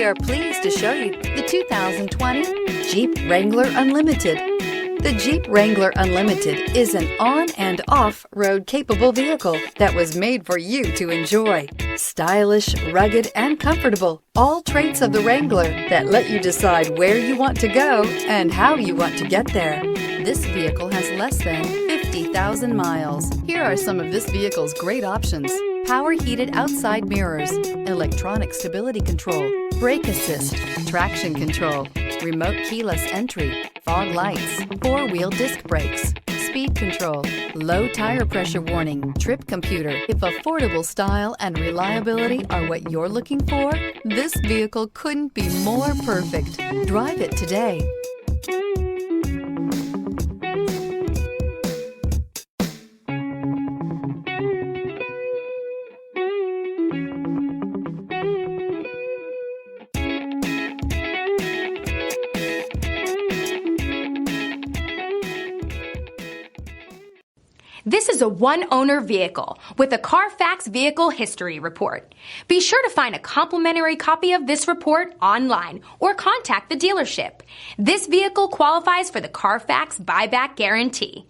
are pleased to show you the 2020 Jeep Wrangler Unlimited. The Jeep Wrangler Unlimited is an on- and off-road capable vehicle that was made for you to enjoy. Stylish, rugged, and comfortable. All traits of the Wrangler that let you decide where you want to go and how you want to get there. This vehicle has less than 50,000 miles. Here are some of this vehicle's great options: power heated outside mirrors, electronic stability control, brake assist, traction control, remote keyless entry, fog lights, four-wheel disc brakes, speed control, low tire pressure warning, trip computer. If affordable style and reliability are what you're looking for, this vehicle couldn't be more perfect. Drive it today. This is a one-owner vehicle with a Carfax Vehicle History Report. Be sure to find a complimentary copy of this report online or contact the dealership. This vehicle qualifies for the Carfax Buyback Guarantee.